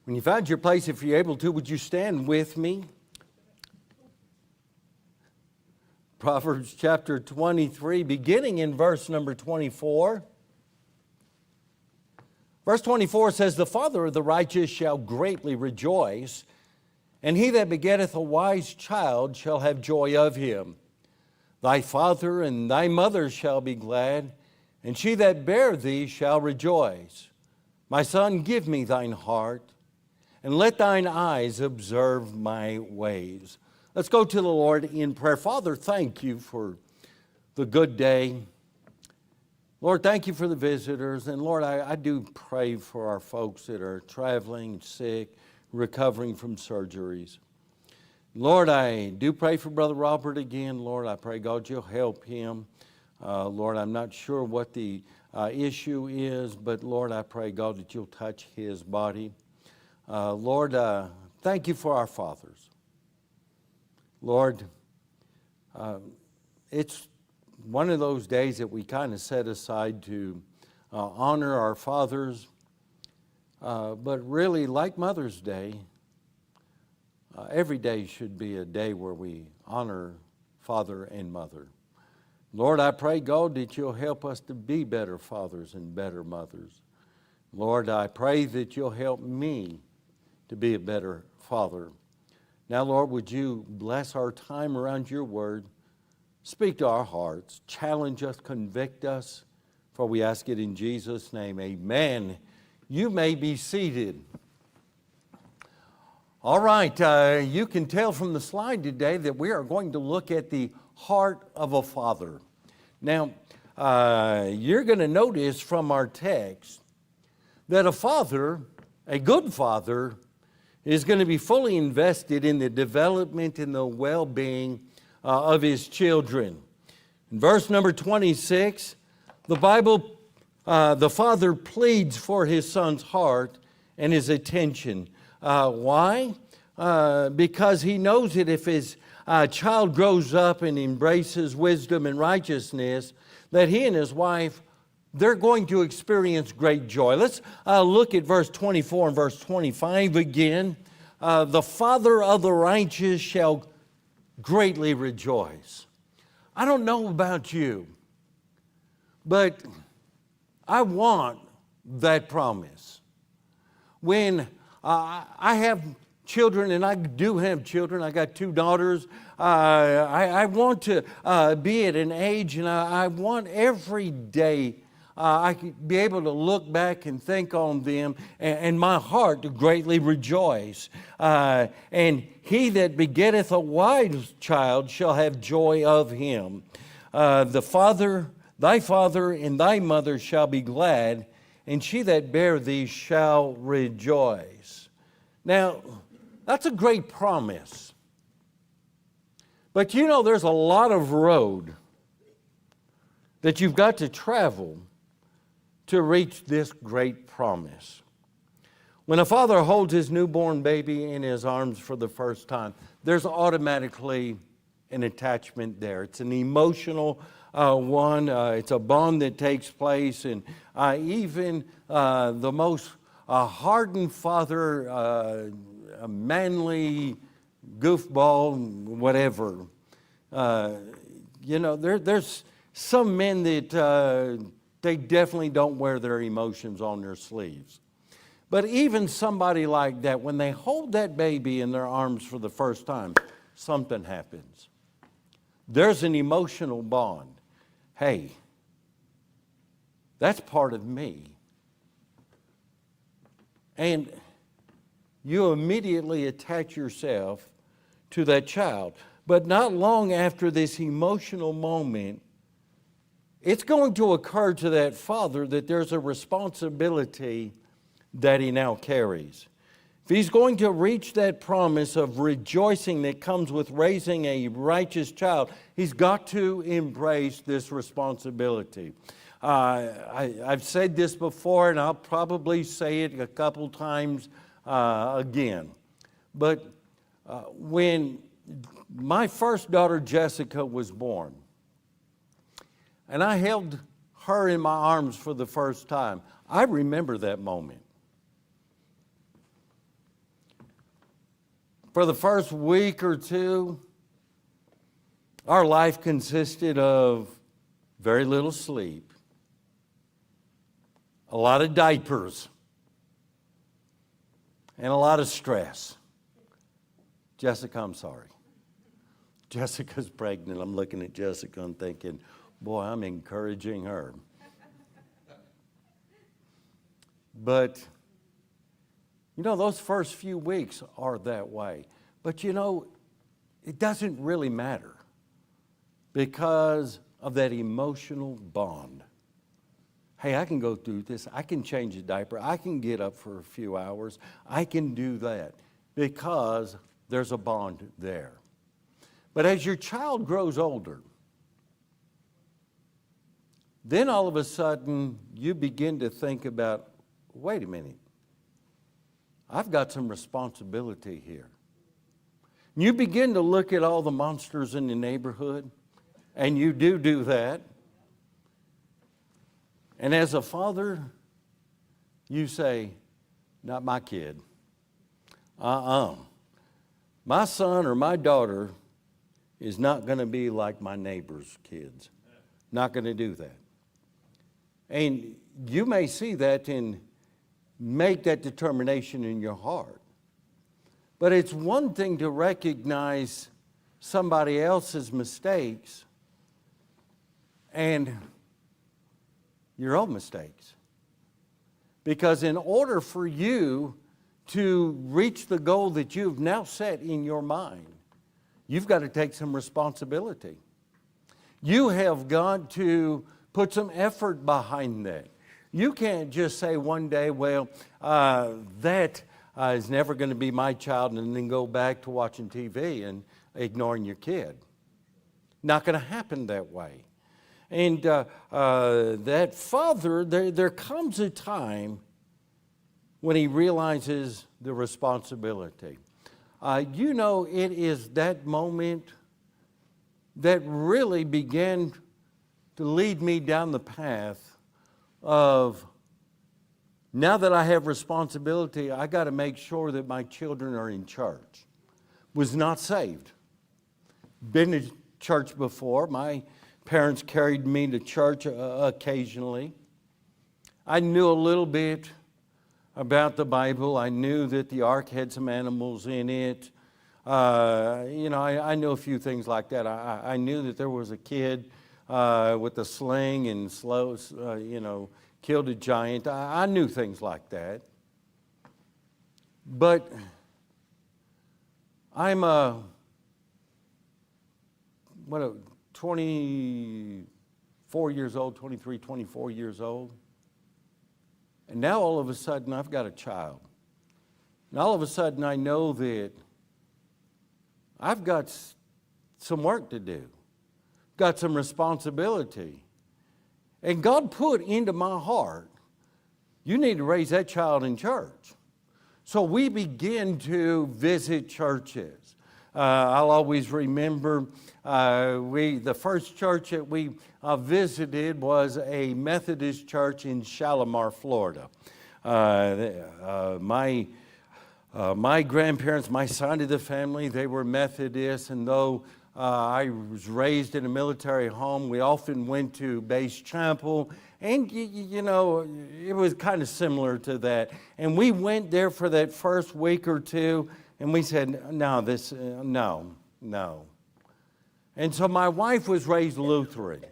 When you find your place, if you're able to, would you stand with me? Proverbs chapter 23, beginning in verse number 24. Verse 24 says, "The father of the righteous shall greatly rejoice, and he that begetteth a wise child shall have joy of him. Thy father and thy mother shall be glad, and she that bare thee shall rejoice. My son, give me thine heart, and let thine eyes observe my ways." Let's go to the Lord in prayer. Father, thank you for the good day. Lord, thank you for the visitors. And Lord, I do pray for our folks that are traveling, sick, recovering from surgeries. Lord, I do pray for Brother Robert again. Lord, I pray, God, you'll help him. Lord, I'm not sure what the issue is, but Lord, I pray, God, that you'll touch his body. Lord, thank you for our fathers. Lord, it's one of those days that we kind of set aside to honor our fathers, but really, like Mother's Day, every day should be a day where we honor father and mother. Lord, I pray, God, that you'll help us to be better fathers and better mothers. Lord, I pray that you'll help me to be a better father. Now, Lord, would you bless our time around your word, speak to our hearts, challenge us, convict us, for we ask it in Jesus' name. Amen. You may be seated. All right, you can tell from the slide today that we are going to look at the heart of a father. Now, you're going to notice from our text that a father, a good father, is going to be fully invested in the development and the well-being of his children. In verse number 26, the Bible, the father pleads for his son's heart and his attention. Why? Because he knows that if his child grows up and embraces wisdom and righteousness, that he and his wife, they're going to experience great joy. Let's look at verse 24 and verse 25 again. The father of the righteous shall greatly rejoice. I don't know about you, but I want that promise. When I have children, and I do have children, I got 2 daughters, I want to be at an age, and I want every day I could be able to look back and think on them, and my heart to greatly rejoice. And he that begetteth a wise child shall have joy of him. Thy father and thy mother shall be glad, and she that bare thee shall rejoice. Now, that's a great promise. But you know, there's a lot of road that you've got to travel to reach this great promise. When a father holds his newborn baby in his arms for the first time, there's automatically an attachment there. It's an emotional one. It's a bond that takes place, and even the most hardened father, a manly goofball, whatever. There's some men that they definitely don't wear their emotions on their sleeves. But even somebody like that, when they hold that baby in their arms for the first time, something happens. There's an emotional bond. Hey, that's part of me. And you immediately attach yourself to that child. But not long after this emotional moment, it's going to occur to that father that there's a responsibility that he now carries. If he's going to reach that promise of rejoicing that comes with raising a righteous child, he's got to embrace this responsibility. I've said this before, and I'll probably say it a couple times again. But when my first daughter, Jessica, was born, and I held her in my arms for the first time, I remember that moment. For the first week or two, our life consisted of very little sleep, a lot of diapers, and a lot of stress. Jessica, I'm sorry. Jessica's pregnant. I'm looking at Jessica and thinking, boy, I'm encouraging her. But, those first few weeks are that way. But, it doesn't really matter because of that emotional bond. Hey, I can go through this. I can change a diaper. I can get up for a few hours. I can do that because there's a bond there. But as your child grows older, then all of a sudden you begin to think about, wait a minute, I've got some responsibility here. You begin to look at all the monsters in the neighborhood, and you do that. And as a father, you say, not my kid. My son or my daughter is not going to be like my neighbor's kids. Not going to do that. And you may see that and make that determination in your heart. But it's one thing to recognize somebody else's mistakes and your own mistakes. Because in order for you to reach the goal that you've now set in your mind, you've got to take some responsibility. You have got to put some effort behind that. You can't just say one day, well, that is never going to be my child, and then go back to watching TV and ignoring your kid. Not going to happen that way. And that father, there comes a time when he realizes the responsibility. It is that moment that really began to lead me down the path of, now that I have responsibility, I got to make sure that my children are in church. Was not saved. Been to church before. My parents carried me to church occasionally. I knew a little bit about the Bible. I knew that the ark had some animals in it. I knew a few things like that. I knew that there was a kid with a sling and killed a giant. I knew things like that. But I'm 24 years old, 23, 24 years old. And now all of a sudden I've got a child. And all of a sudden I know that I've got some work to do. Got some responsibility. And God put into my heart, you need to raise that child in church. So we begin to visit churches. I'll always remember the first church that we visited was a Methodist church in Shalimar, Florida. My grandparents, my side of the family, they were Methodists, and though I was raised in a military home, we often went to Base Chapel, and it was kind of similar to that. And we went there for that first week or two, and we said, no. And so my wife was raised Lutheran.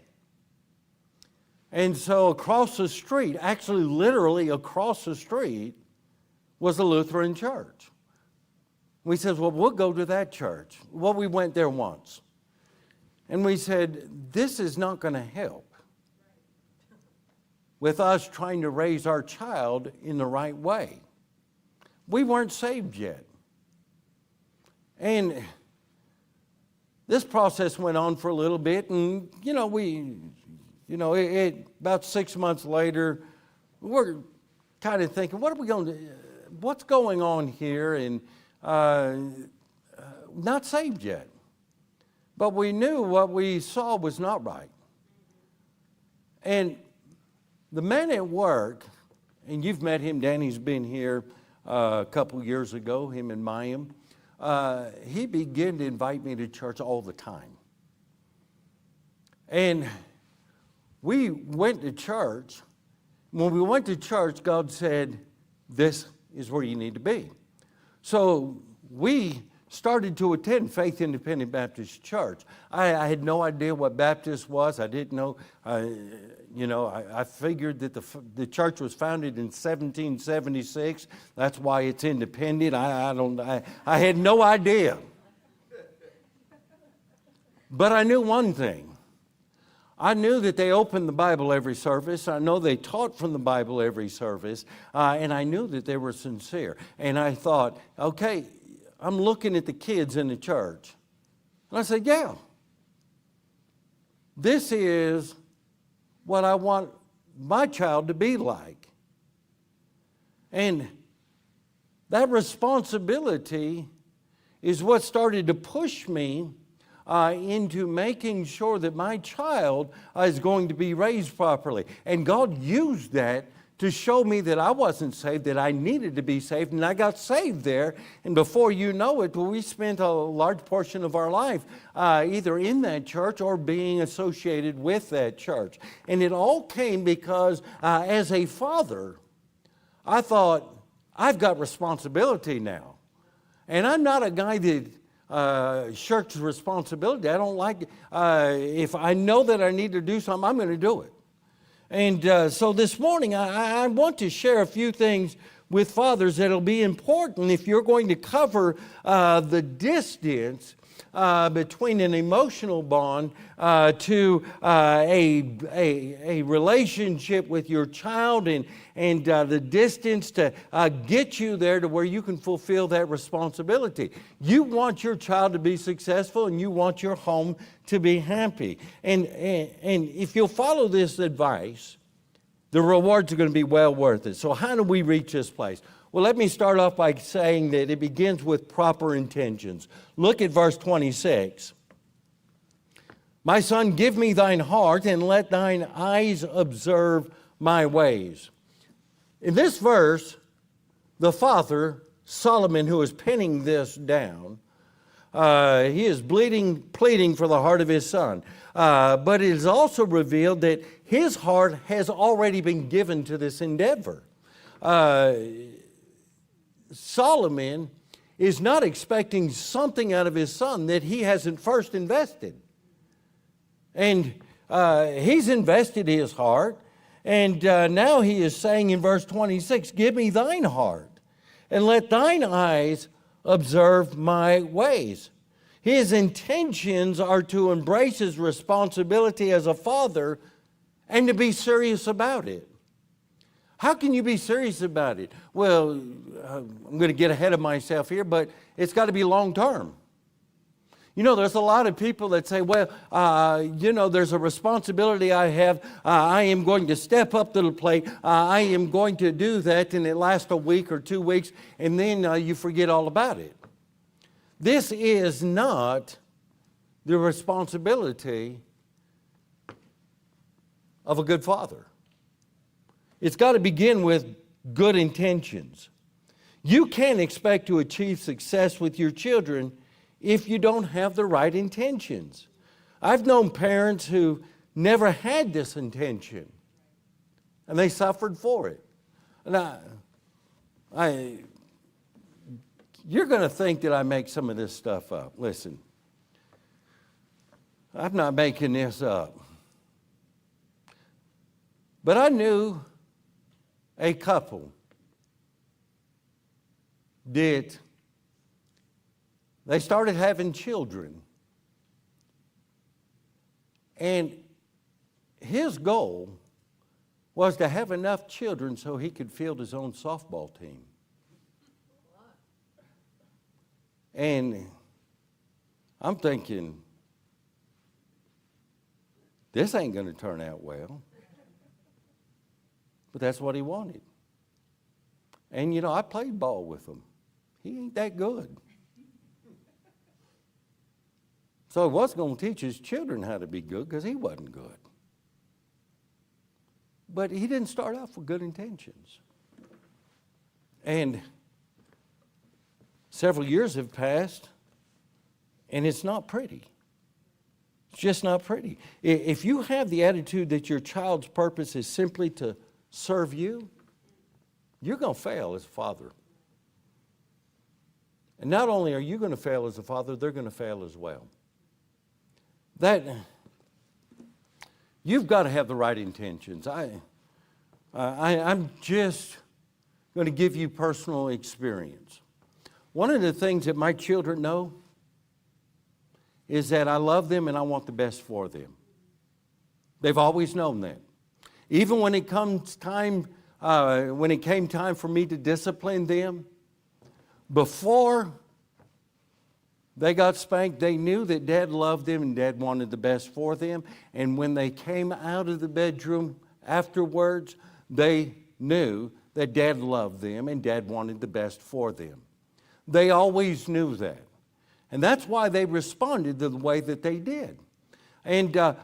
And so across the street, actually literally across the street, was a Lutheran church. We said, well, we'll go to that church. Well, we went there once. And we said, this is not going to help with us trying to raise our child in the right way. We weren't saved yet. And this process went on for a little bit, and about 6 months later, we're kind of thinking, what are we going to do? What's going on here? And not saved yet. But we knew what we saw was not right. And the man at work, and you've met him, Danny's been here a couple years ago, him and Mayim. he began to invite me to church all the time. And we went to church. When we went to church, God said, this is where you need to be. So we started to attend Faith Independent Baptist Church. I had no idea what Baptist was. I didn't know, I figured that the church was founded in 1776. That's why it's independent. I had no idea. But I knew one thing. I knew that they opened the Bible every service. I know they taught from the Bible every service. And I knew that they were sincere. And I thought, okay, I'm looking at the kids in the church. And I said, yeah, this is what I want my child to be like. And that responsibility is what started to push me into making sure that my child is going to be raised properly. And God used that to show me that I wasn't saved, that I needed to be saved, and I got saved there. And before you know it, we spent a large portion of our life either in that church or being associated with that church. And it all came because as a father, I thought, I've got responsibility now. And I'm not a guy that shirks responsibility. I don't like, if I know that I need to do something, I'm going to do it. And so this morning, I want to share a few things with fathers that will be important if you're going to cover the distance between an emotional bond to a relationship with your child and the distance to get you there to where you can fulfill that responsibility. You want your child to be successful and you want your home to be happy. And if you'll follow this advice, the rewards are going to be well worth it. So how do we reach this place? Well, let me start off by saying that it begins with proper intentions. Look at verse 26. My son, give me thine heart, and let thine eyes observe my ways. In this verse, the father, Solomon, who is penning this down, he is pleading for the heart of his son. But it is also revealed that his heart has already been given to this endeavor. Solomon is not expecting something out of his son that he hasn't first invested. And he's invested his heart. And now he is saying in verse 26, give me thine heart, and let thine eyes observe my ways. His intentions are to embrace his responsibility as a father and to be serious about it. How can you be serious about it? Well, I'm going to get ahead of myself here, but it's got to be long term. You know, there's a lot of people that say, well, there's a responsibility I have. I am going to step up to the plate. I am going to do that, and it lasts a week or 2 weeks, and then you forget all about it. This is not the responsibility of a good father. It's got to begin with good intentions. You can't expect to achieve success with your children if you don't have the right intentions. I've known parents who never had this intention, and they suffered for it. And you're going to think that I make some of this stuff up. Listen, I'm not making this up. But I knew a couple that they started having children. And his goal was to have enough children so he could field his own softball team. And I'm thinking, this ain't going to turn out well. But that's what he wanted. And, I played ball with him. He ain't that good. So he was going to teach his children how to be good because he wasn't good. But he didn't start off with good intentions. And several years have passed, and it's not pretty. It's just not pretty. If you have the attitude that your child's purpose is simply to serve you, you're going to fail as a father. And not only are you going to fail as a father, they're going to fail as well. You've got to have the right intentions. I'm just going to give you personal experience. One of the things that my children know is that I love them and I want the best for them. They've always known that. Even when it came time for me to discipline them, before they got spanked, they knew that Dad loved them and Dad wanted the best for them. And when they came out of the bedroom afterwards, they knew that Dad loved them and Dad wanted the best for them. They always knew that. And that's why they responded the way that they did. And that's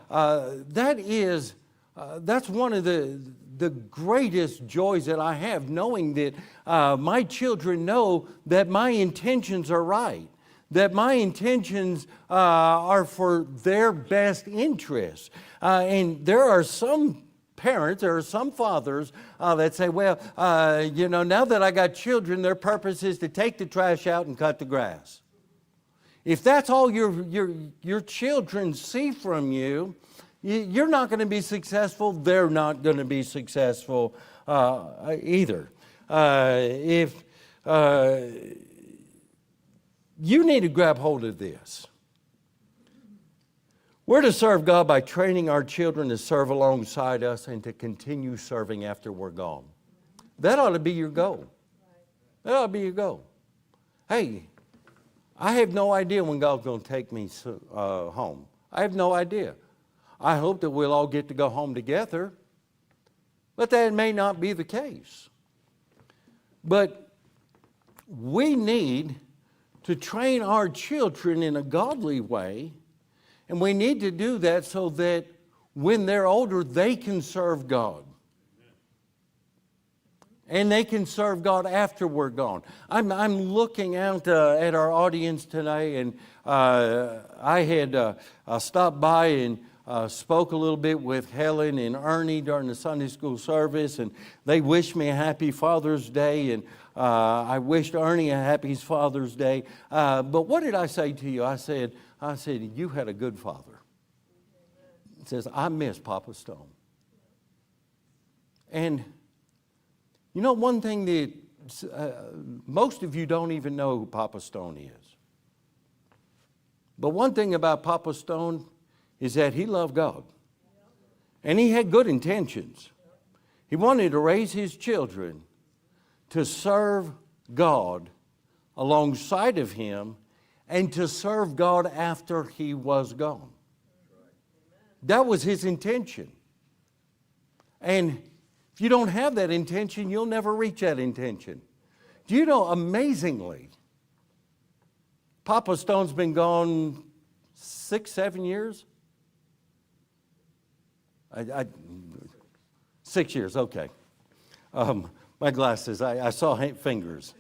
one of the greatest joys that I have, knowing that my children know that my intentions are right, that my intentions are for their best interests. And there are some parents, there are some fathers that say, well, now that I got children, their purpose is to take the trash out and cut the grass. If that's all your children see from you, you're not going to be successful. They're not going to be successful either. You need to grab hold of this. We're to serve God by training our children to serve alongside us and to continue serving after we're gone. That ought to be your goal. That ought to be your goal. Hey, I have no idea when God's going to take me home. I have no idea. I hope that we'll all get to go home together, but that may not be the case. But we need to train our children in a godly way, and we need to do that so that when they're older, they can serve God. And they can serve God after we're gone. I'm looking out at our audience today, and I had stopped by and spoke a little bit with Helen and Ernie during the Sunday school service, and they wished me a happy Father's Day, and I wished Ernie a happy Father's Day. But what did I say to you? I said, you had a good father. It says, I miss Papa Stone. And you know, one thing that most of you don't even know who Papa Stone is. But one thing about Papa Stone is that he loved God. And he had good intentions. He wanted to raise his children to serve God alongside of him and to serve God after he was gone. That was his intention. And if you don't have that intention, you'll never reach that intention. Do you know, amazingly, Papa Stone's been gone 6-7 years? 6 years, okay. My glasses, I saw fingers.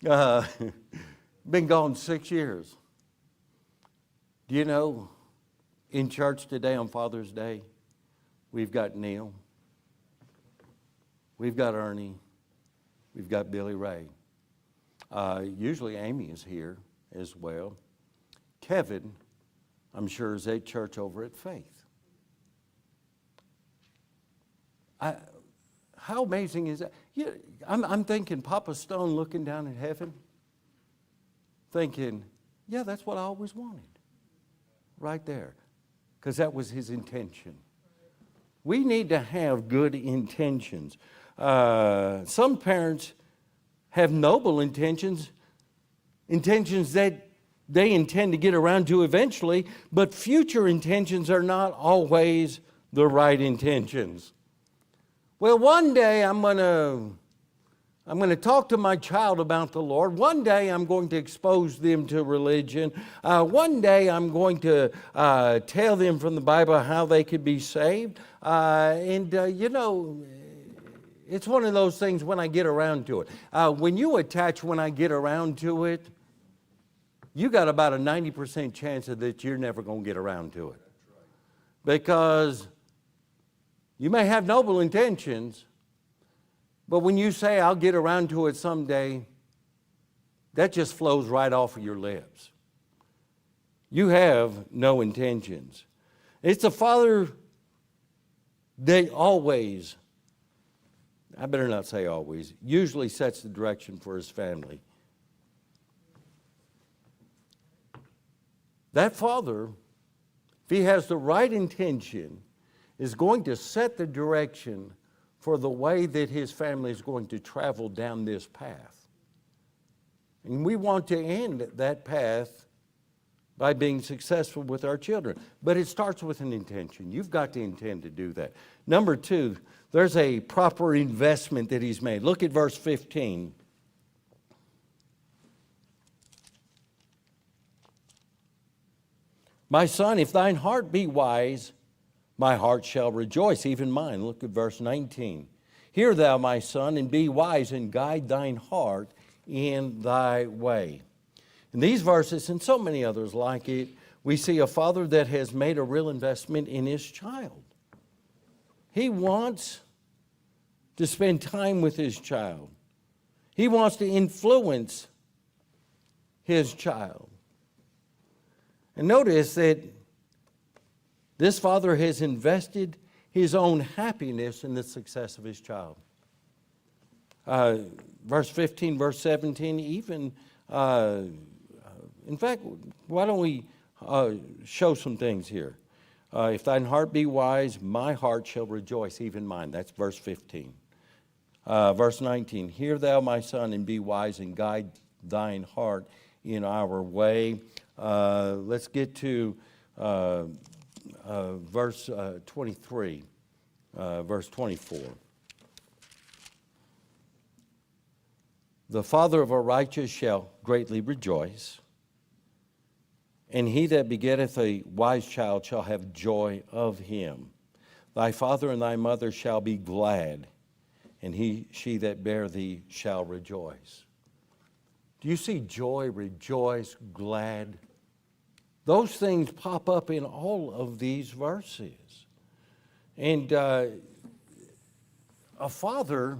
Been gone 6 years. Do you know, in church today on Father's Day, we've got Neil. We've got Ernie. We've got Billy Ray. Usually Amy is here as well. Kevin, I'm sure, is at church over at Faith. How amazing is that? Yeah, I'm thinking Papa Stone looking down at heaven, thinking, yeah, that's what I always wanted. Right there. Because that was his intention. We need to have good intentions. Some parents have noble intentions that they intend to get around to eventually, but future intentions are not always the right intentions. Well, one day I'm going to talk to my child about the Lord. One day I'm going to expose them to religion. One day I'm going to tell them from the Bible how they could be saved. it's one of those things when I get around to it. When you attach when I get around to it, you got about a 90% chance that you're never going to get around to it. Because you may have noble intentions, but when you say, I'll get around to it someday, that just flows right off of your lips. You have no intentions. It's a father that always, I better not say always, usually sets the direction for his family. That father, if he has the right intention, is going to set the direction for the way that his family is going to travel down this path. And we want to end that path by being successful with our children. But it starts with an intention. You've got to intend to do that. Number two, there's a proper investment that he's made. Look at verse 15. My son, if thine heart be wise, my heart shall rejoice, even mine. Look at verse 19. Hear thou, my son, and be wise, and guide thine heart in thy way. In these verses, and so many others like it, we see a father that has made a real investment in his child. He wants to spend time with his child. He wants to influence his child. And notice that this father has invested his own happiness in the success of his child. Verse 15, verse 17, even, in fact, why don't we show some things here? If thine heart be wise, my heart shall rejoice, even mine. That's verse 15. Verse 19, hear thou, my son, and be wise, and guide thine heart in our way. Let's get to verse 23, verse 24. The father of a righteous shall greatly rejoice, and he that begetteth a wise child shall have joy of him. Thy father and thy mother shall be glad, and she that bare thee shall rejoice. Do you see joy, rejoice, glad? Those things pop up in all of these verses. And a father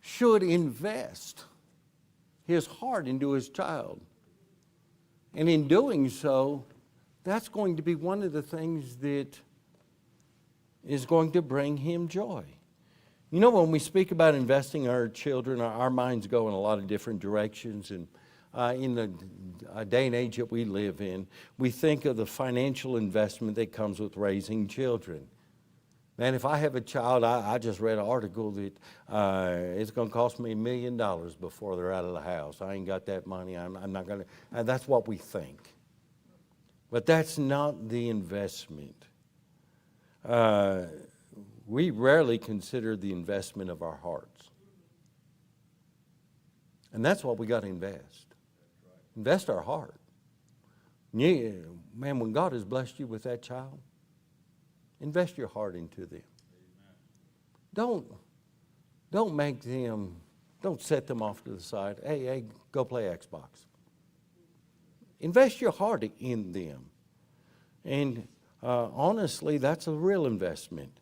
should invest his heart into his child. And in doing so, that's going to be one of the things that is going to bring him joy. You know, when we speak about investing our children, our minds go in a lot of different directions. And in the day and age that we live in, we think of the financial investment that comes with raising children. Man, if I have a child, I just read an article that it's going to cost me $1 million before they're out of the house. I ain't got that money. I'm not going to. That's what we think. But that's not the investment. We rarely consider the investment of our hearts. And that's what we got to invest. Invest our heart. Yeah, man, when God has blessed you with that child, invest your heart into them. Amen. Don't set them off to the side. Hey, go play Xbox. Invest your heart in them. And honestly, that's a real investment.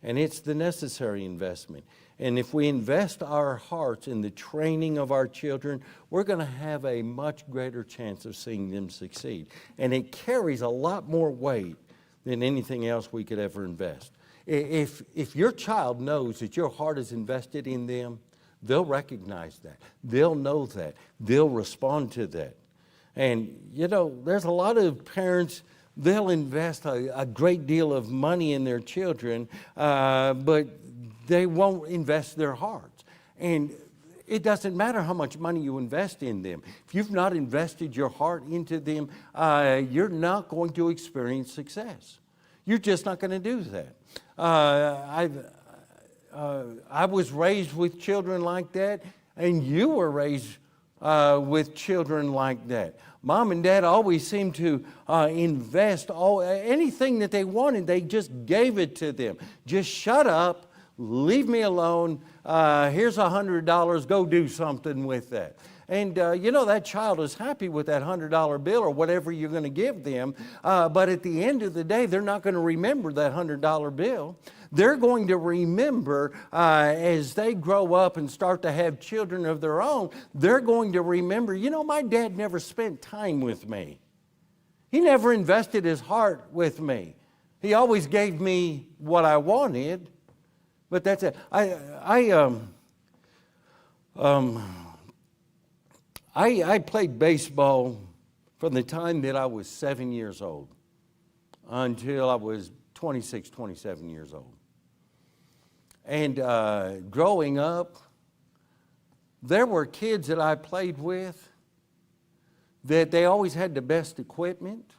And it's the necessary investment. And if we invest our hearts in the training of our children, we're going to have a much greater chance of seeing them succeed. And it carries a lot more weight than anything else we could ever invest. If your child knows that your heart is invested in them, they'll recognize that. They'll know that. They'll respond to that. And, you know, there's a lot of parents, they'll invest a great deal of money in their children, but they won't invest their hearts. And it doesn't matter how much money you invest in them. If you've not invested your heart into them, you're not going to experience success. You're just not going to do that. I was raised with children like that, and you were raised with children like that. Mom and Dad always seemed to invest anything that they wanted. They just gave it to them. Just shut up, leave me alone. Here's $100. Go do something with that. And that child is happy with that $100 bill or whatever you're going to give them. But at the end of the day, they're not going to remember that $100 bill. They're going to remember as they grow up and start to have children of their own, they're going to remember, my dad never spent time with me. He never invested his heart with me. He always gave me what I wanted. But that's it. I played baseball from the time that I was 7 years old until I was 26, 27 years old. And growing up, there were kids that I played with that they always had the best equipment.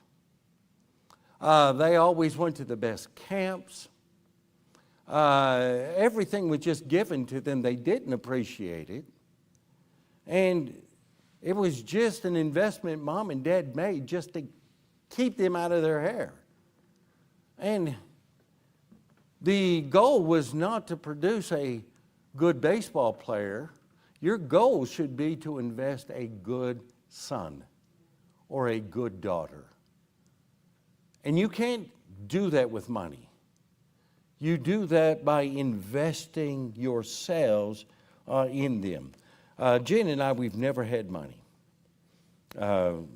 They always went to the best camps. Everything was just given to them. They didn't appreciate it. And it was just an investment Mom and Dad made just to keep them out of their hair. And the goal was not to produce a good baseball player. Your goal should be to invest a good son or a good daughter. And you can't do that with money. You do that by investing yourselves in them. Jen and I, we've never had money. In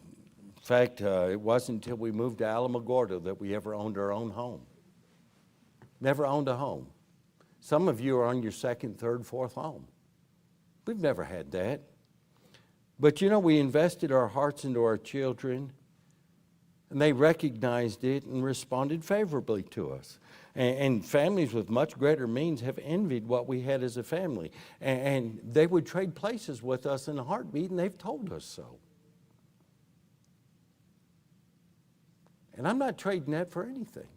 fact, it wasn't until we moved to Alamogordo that we ever owned our own home. Never owned a home. Some of you are on your second, third, fourth home. We've never had that. But we invested our hearts into our children, and they recognized it and responded favorably to us. And families with much greater means have envied what we had as a family. And they would trade places with us in a heartbeat, and they've told us so. And I'm not trading that for anything.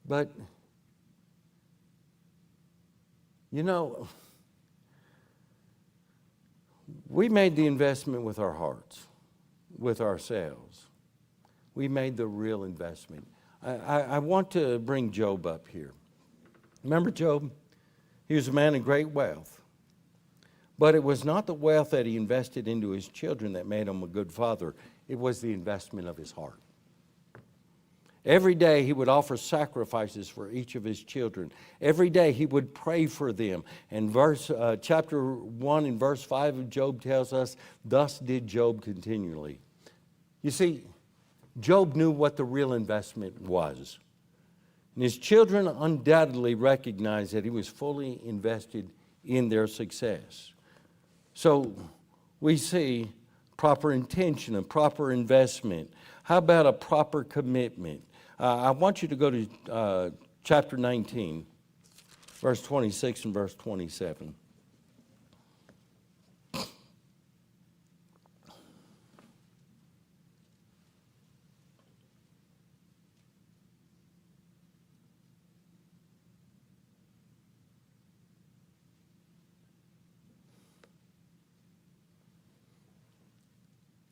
But, we made the investment with our hearts, with ourselves. We made the real investment. I want to bring Job up here. Remember Job? He was a man of great wealth. But it was not the wealth that he invested into his children that made him a good father. It was the investment of his heart. Every day he would offer sacrifices for each of his children. Every day he would pray for them. And chapter 1 and verse 5 of Job tells us, thus did Job continually. You see, Job knew what the real investment was. And his children undoubtedly recognized that he was fully invested in their success. So we see proper intention and proper investment. How about a proper commitment? I want you to go to chapter 19, verse 26 and verse 27.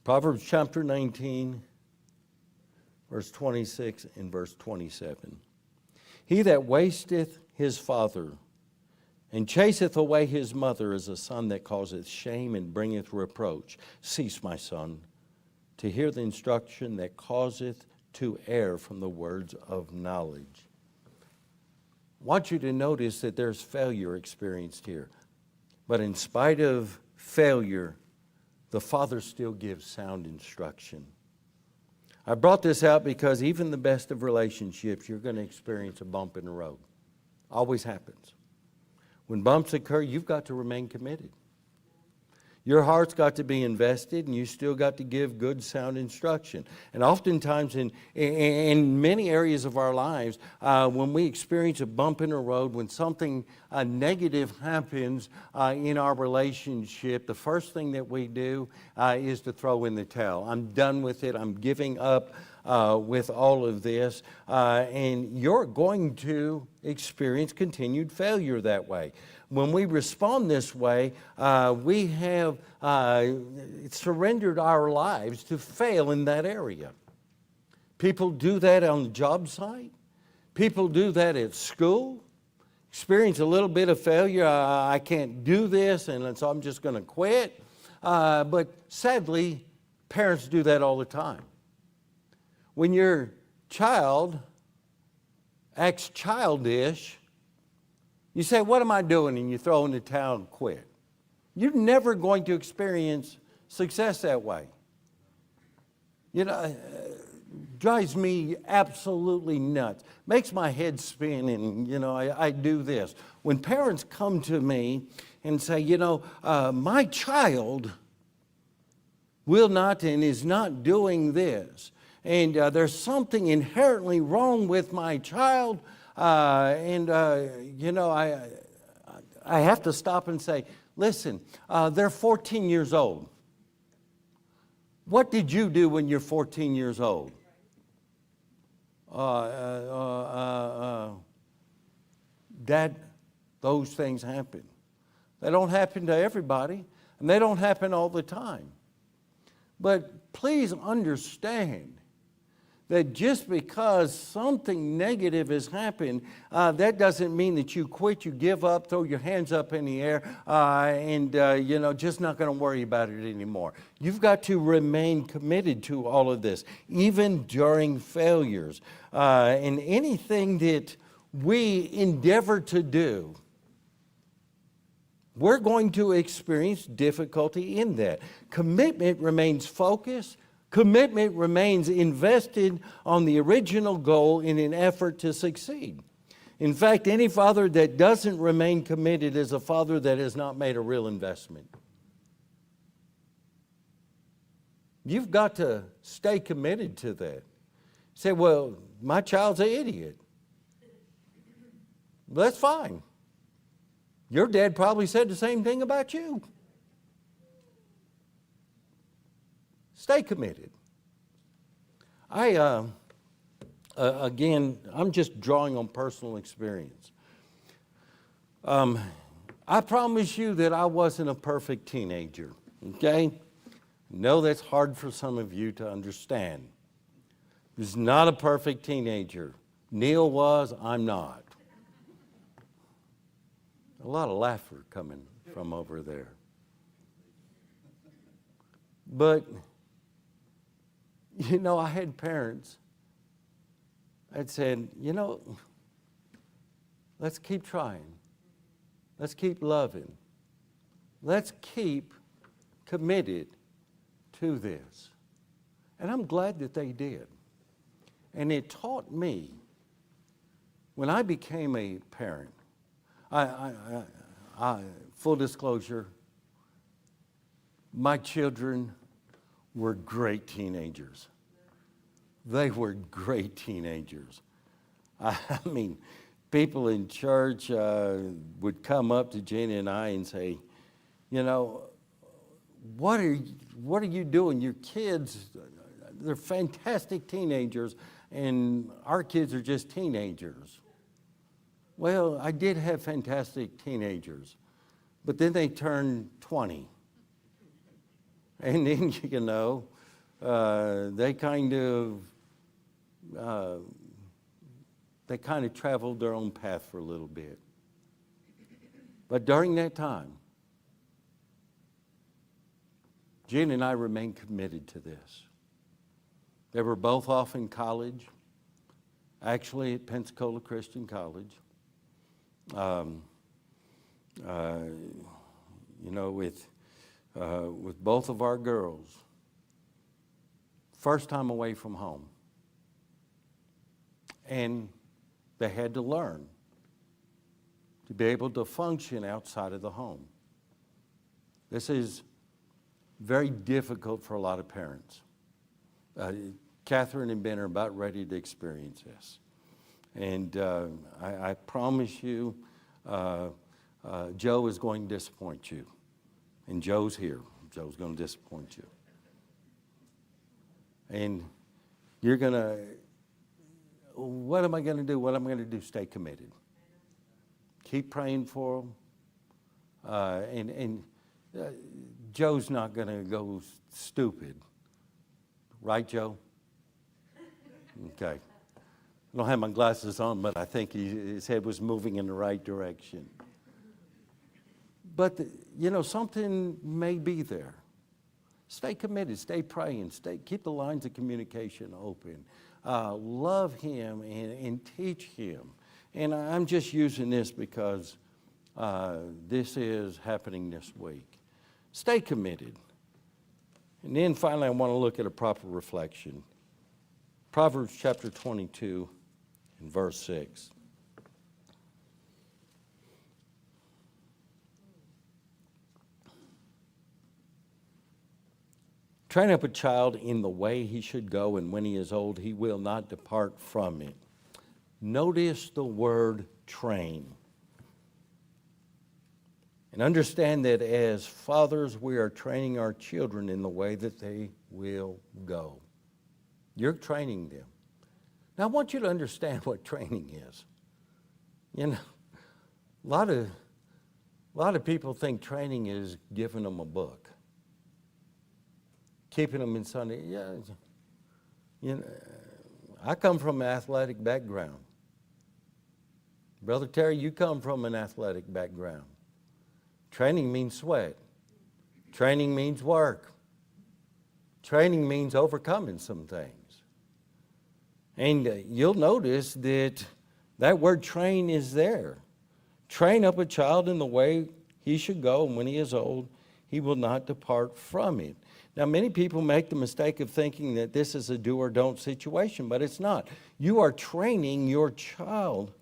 Proverbs chapter 19, verse 26 and verse 27. He that wasteth his father and chaseth away his mother is a son that causeth shame and bringeth reproach. Cease, my son, to hear the instruction that causeth to err from the words of knowledge. I want you to notice that there's failure experienced here. But in spite of failure, the Father still gives sound instruction. I brought this out because even the best of relationships, you're going to experience a bump in the road. Always happens. When bumps occur, you've got to remain committed. Your heart's got to be invested, and you still got to give good, sound instruction. And oftentimes in many areas of our lives, when we experience a bump in the road, when something negative happens in our relationship, the first thing that we do is to throw in the towel. I'm done with it. I'm giving up. with all of this, and you're going to experience continued failure that way. When we respond this way, we have surrendered our lives to fail in that area. People do that on the job site. People do that at school. Experience a little bit of failure. I can't do this, and so I'm just going to quit. But sadly, parents do that all the time. When your child acts childish, you say, what am I doing? And you throw in the towel and quit. You're never going to experience success that way. You know, drives me absolutely nuts. Makes my head spin, and, you know, I do this. When parents come to me and say, you know, my child will not and is not doing this, and there's something inherently wrong with my child, you know, I have to stop and say, listen, they're 14 years old. What did you do when you're 14 years old? Dad, those things happen. They don't happen to everybody, and they don't happen all the time. But please understand that just because something negative has happened, that doesn't mean that you quit, you give up, throw your hands up in the air, and you know, just not going to worry about it anymore. You've got to remain committed to all of this, even during failures. And anything that we endeavor to do, we're going to experience difficulty in that. Commitment remains focused. Commitment remains invested on the original goal in an effort to succeed. In fact, any father that doesn't remain committed is a father that has not made a real investment. You've got to stay committed to that. Say, well, my child's an idiot. Well, that's fine. Your dad probably said the same thing about you. Stay committed. Again, I'm just drawing on personal experience. I promise you that I wasn't a perfect teenager, okay? I know that's hard for some of you to understand. I was not a perfect teenager. Neil was, I'm not. A lot of laughter coming from over there. But you know, I had parents that said, you know, let's keep trying. Let's keep loving. Let's keep committed to this. And I'm glad that they did. And it taught me, when I became a parent, full disclosure, my children were great teenagers. They were great teenagers. I mean, people in church would come up to Jenny and I and say, you know, what are you doing? Your kids, they're fantastic teenagers, and our kids are just teenagers. Well, I did have fantastic teenagers, but then they turned 20. And then, you know, they kind of traveled their own path for a little bit. But during that time, Jen and I remained committed to this. They were both off in college, actually at Pensacola Christian College. You know, with both of our girls, first time away from home. And they had to learn to be able to function outside of the home. This is very difficult for a lot of parents. Catherine and Ben are about ready to experience this. And I promise you, Joe is going to disappoint you. And Joe's here. Joe's going to disappoint you. And You're going to, what am I going to do? What am I going to do? Stay committed. Keep praying for them. Joe's not going to go stupid. Right, Joe? Okay. I don't have my glasses on, but I think his head was moving in the right direction. But, something may be there. Stay committed. Stay praying. Keep the lines of communication open. Love him and teach him. And I'm just using this because this is happening this week. Stay committed. And then finally, I want to look at a proper reflection. Proverbs chapter 22 and verse 6. Train up a child in the way he should go, and when he is old, he will not depart from it. Notice the word train. And understand that as fathers, we are training our children in the way that they will go. You're training them. Now, I want you to understand what training is. A lot of people think training is giving them a book, keeping them in Sunday. Yeah, I come from an athletic background. Brother Terry, you come from an athletic background. Training means sweat. Training means work. Training means overcoming some things. And you'll notice that word train is there. Train up a child in the way he should go, and when he is old, he will not depart from it. Now, many people make the mistake of thinking that this is a do or don't situation, but it's not. You are training your child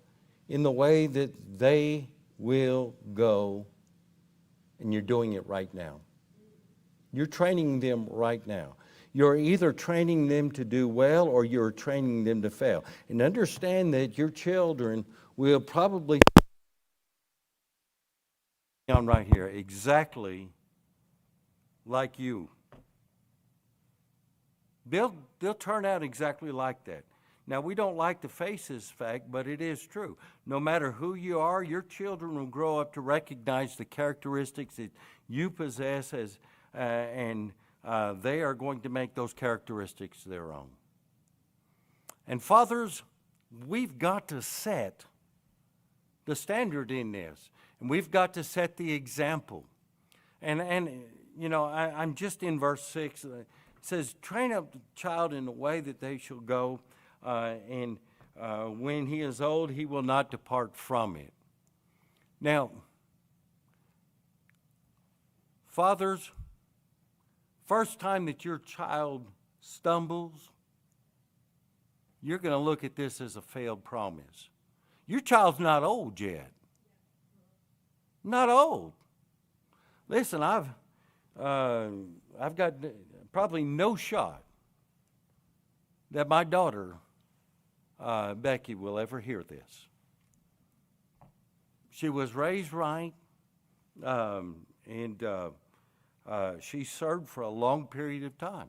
in the way that they will go, and you're doing it right now. You're training them right now. You're either training them to do well or you're training them to fail. And understand that your children will probably on right here exactly like you. They'll turn out exactly like that. Now, we don't like to face this fact, but it is true. No matter who you are, your children will grow up to recognize the characteristics that you possess and they are going to make those characteristics their own. And fathers, we've got to set the standard in this, and we've got to set the example. And I'm just in verse 6. It says, train up the child in the way that they shall go, and when he is old, he will not depart from it. Now, fathers, first time that your child stumbles, you're going to look at this as a failed promise. Your child's not old yet. Not old. Listen, I've got probably no shot that my daughter, Becky, will ever hear this. She was raised right, and she served for a long period of time.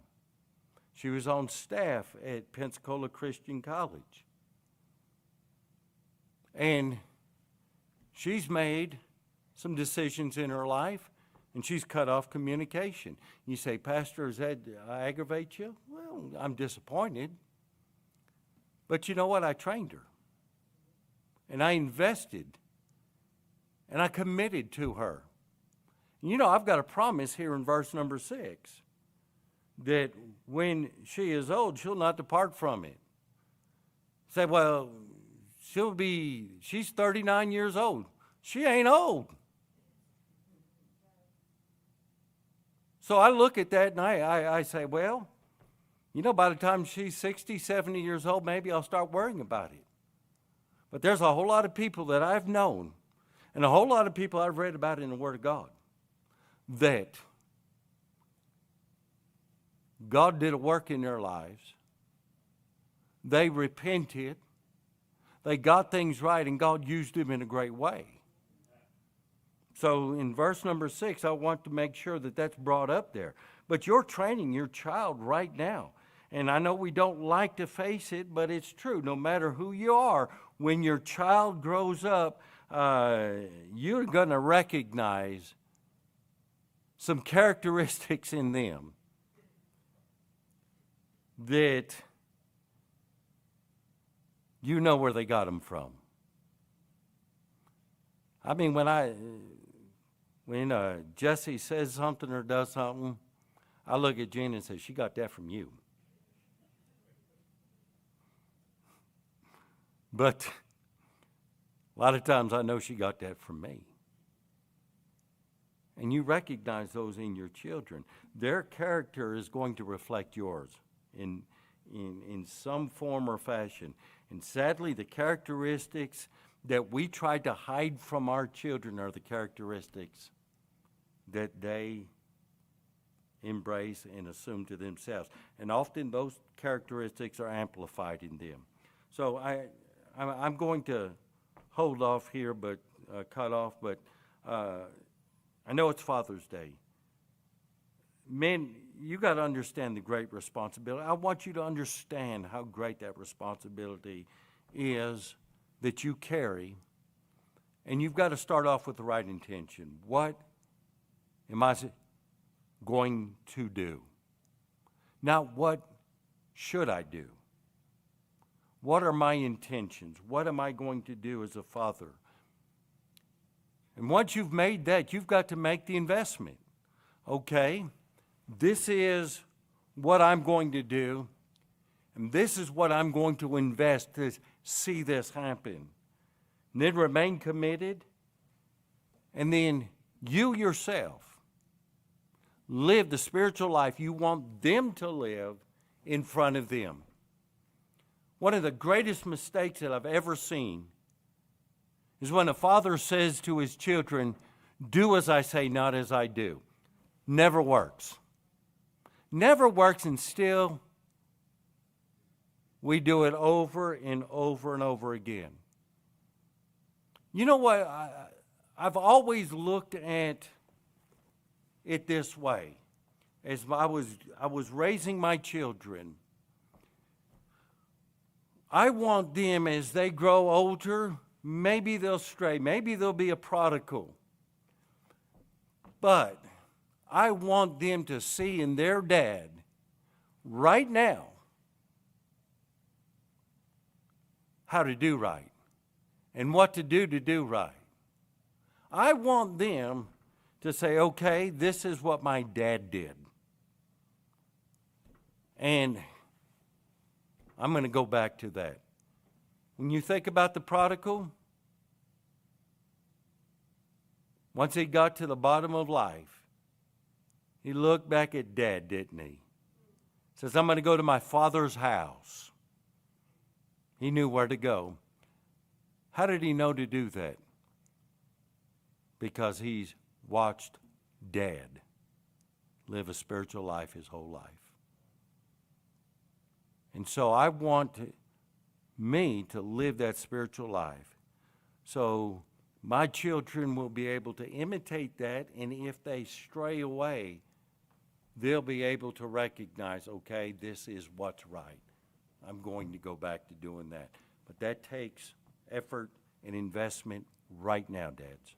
She was on staff at Pensacola Christian College. And she's made some decisions in her life, and she's cut off communication. You say, Pastor, does that aggravate you? Well, I'm disappointed. But you know what? I trained her. And I invested. And I committed to her. I've got a promise here in verse number 6 that when she is old, she'll not depart from it. Say, well, she's 39 years old. She ain't old. So I look at that and I say, well, by the time she's 60, 70 years old, maybe I'll start worrying about it. But there's a whole lot of people that I've known and a whole lot of people I've read about in the Word of God that God did a work in their lives. They repented. They got things right, and God used them in a great way. So in verse number 6, I want to make sure that that's brought up there. But you're training your child right now. And I know we don't like to face it, but it's true. No matter who you are, when your child grows up, you're going to recognize some characteristics in them that you know where they got them from. I mean, when Jesse says something or does something, I look at Jen and say, she got that from you. But a lot of times I know she got that from me. And you recognize those in your children. Their character is going to reflect yours in some form or fashion. And sadly, the characteristics that we try to hide from our children are the characteristics that they embrace and assume to themselves. And often those characteristics are amplified in them. So I'm going to hold off here, but cut off, but I know it's Father's Day. Men, you got to understand the great responsibility. I want you to understand how great that responsibility is that you carry, and you've got to start off with the right intention. What am I going to do? Not what should I do? What are my intentions? What am I going to do as a father? And once you've made that, you've got to make the investment. Okay, this is what I'm going to do, and this is what I'm going to invest to see this happen. And then remain committed, and then you yourself live the spiritual life you want them to live in front of them. One of the greatest mistakes that I've ever seen is when a father says to his children, do as I say, not as I do. Never works. Never works, and still we do it over and over and over again. You know what? I've always looked at it this way. As I was raising my children, I want them, as they grow older, maybe they'll stray, maybe they'll be a prodigal. But I want them to see in their dad right now how to do right and what to do right. I want them to say, okay, this is what my dad did. And I'm going to go back to that. When you think about the prodigal, once he got to the bottom of life, he looked back at dad, didn't he? Says, I'm going to go to my father's house. He knew where to go. How did he know to do that? Because he's watched dad live a spiritual life his whole life. And so I want me to live that spiritual life. So my children will be able to imitate that, and if they stray away, they'll be able to recognize, okay, this is what's right. I'm going to go back to doing that. But that takes effort and investment right now, dads.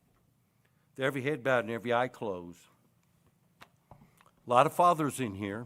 With every head bowed and every eye closed. A lot of fathers in here.